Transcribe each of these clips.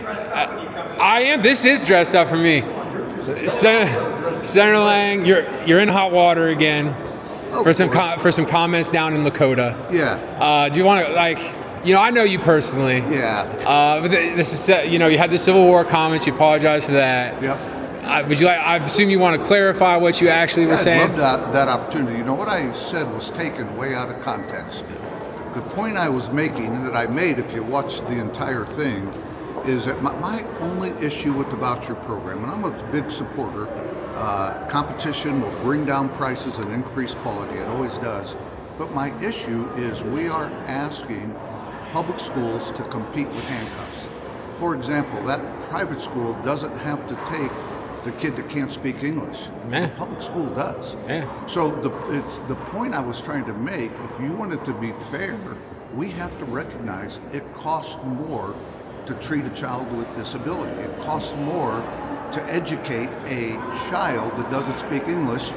I am. This is dressed up for me. Senator Lang, you're in hot water again for some comments down in Lakota. Yeah. Do you want to I know you personally. Yeah. But this is you had the Civil War comments. You apologize for that. Yep. I assume you want to clarify what you actually were saying. I'd love that opportunity. What I said was taken way out of context. The point I was making, and that I made if you watch the entire thing, is that my only issue with the voucher program, and I'm a big supporter, competition will bring down prices and increase quality. It always does. But my issue is we are asking public schools to compete with handcuffs. For example, that private school doesn't have to take the kid that can't speak English. The public school does. So the point I was trying to make, if you want it to be fair, we have to recognize it costs more to treat a child with disability. It costs more to educate a child that doesn't speak English.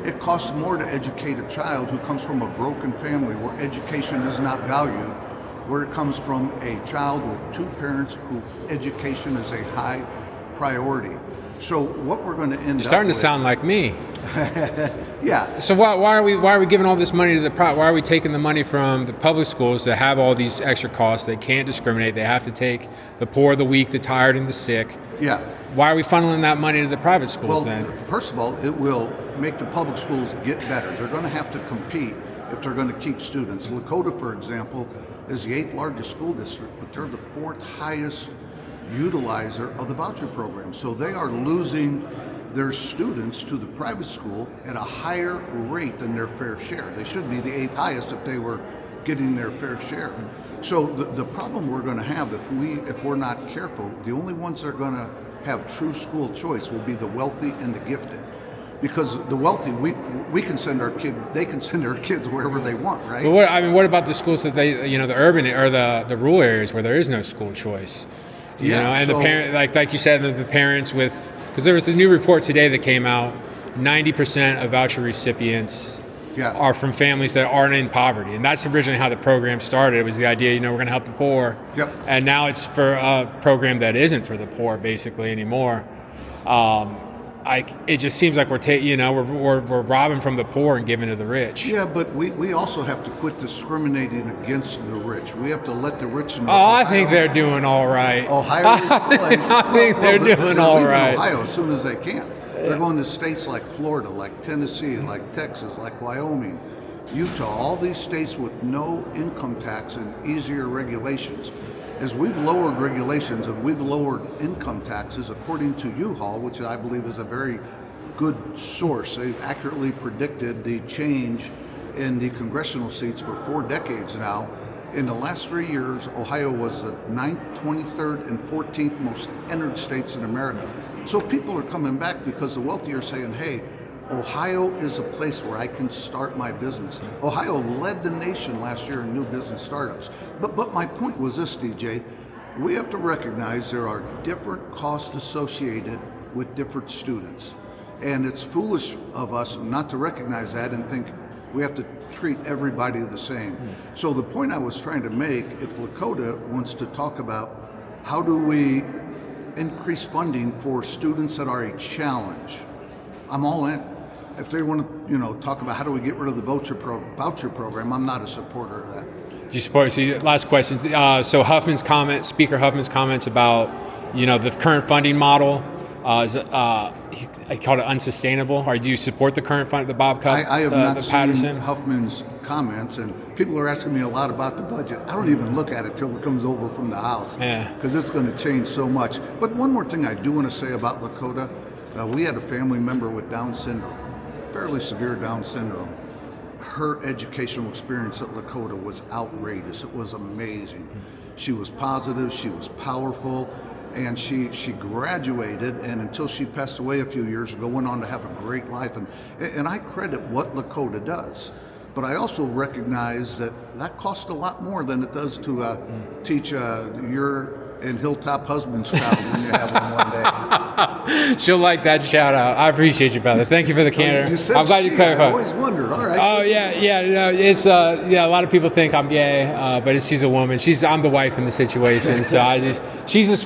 It costs more to educate a child who comes from a broken family where education is not valued, where it comes from a child with two parents who education is a high priority. So what we're going to end up You're starting to sound like me. Yeah. So why are we giving all this money to the private? Why are we taking the money from the public schools that have all these extra costs? They can't discriminate. They have to take the poor, the weak, the tired, and the sick. Yeah. Why are we funneling that money to the private schools then? First of all, it will make the public schools get better. They're going to have to compete if they're going to keep students. Lakota, for example, is the 8th largest school district, but they're the 4th highest utilizer of the voucher program. So they are losing their students to the private school at a higher rate than their fair share. They should be the 8th highest if they were getting their fair share. So the problem we're going to have if we're not careful, the only ones that are going to have true school choice will be the wealthy and the gifted. Because the wealthy, we can send they can send their kids wherever they want, right? But what about the schools that the urban or the rural areas where there is no school choice? You know, and the parent, like you said, the parents because there was the new report today that came out, 90% of voucher recipients are from families that aren't in poverty. And that's originally how the program started. It was the idea, we're going to help the poor. Yep. And now it's for a program that isn't for the poor basically anymore. It just seems like we're robbing from the poor and giving to the rich. Yeah, but we also have to quit discriminating against the rich. We have to let the rich know. I think they're doing all right. Ohio is the place. I think they're doing all right. Ohio as soon as they can. They're going to states like Florida, like Tennessee, like Texas, like Wyoming, Utah, all these states with no income tax and easier regulations. As we've lowered regulations and we've lowered income taxes, according to U-Haul, which I believe is a very good source, they've accurately predicted the change in the congressional seats for 4 decades now. In the last 3 years, Ohio was the 9th, 23rd, and 14th most entered states in America. So people are coming back because the wealthy are saying, hey, Ohio is a place where I can start my business. Ohio led the nation last year in new business startups. But my point was this, DJ, we have to recognize there are different costs associated with different students. And it's foolish of us not to recognize that and think we have to treat everybody the same. So the point I was trying to make, if Lakota wants to talk about how do we increase funding for students that are a challenge, I'm all in. If they want to, talk about how do we get rid of the voucher program, I'm not a supporter of that. Do you support? So last question. So Speaker Huffman's comments about, the current funding model, I called it unsustainable. Or do you support the current the Bob Cup? I have not Patterson? seen Huffman's comments, and people are asking me a lot about the budget. I don't even look at it till it comes over from the House, because it's going to change so much. But one more thing I do want to say about Lakota, we had a family member with Down syndrome. Fairly severe Down syndrome. Her educational experience at Lakota was outrageous. It was amazing. She was positive, she was powerful, and she graduated, and until she passed away a few years ago, went on to have a great life. And I credit what Lakota does. But I also recognize that costs a lot more than it does to teach your and Hilltop husband's child when you have one day. She'll like that shout out. I appreciate you, brother. Thank you for the candor. I'm glad you clarified. I always wondered. All right. Oh yeah. No, it's a lot of people think I'm gay, but she's a woman. I'm the wife in the situation. So she's a smart.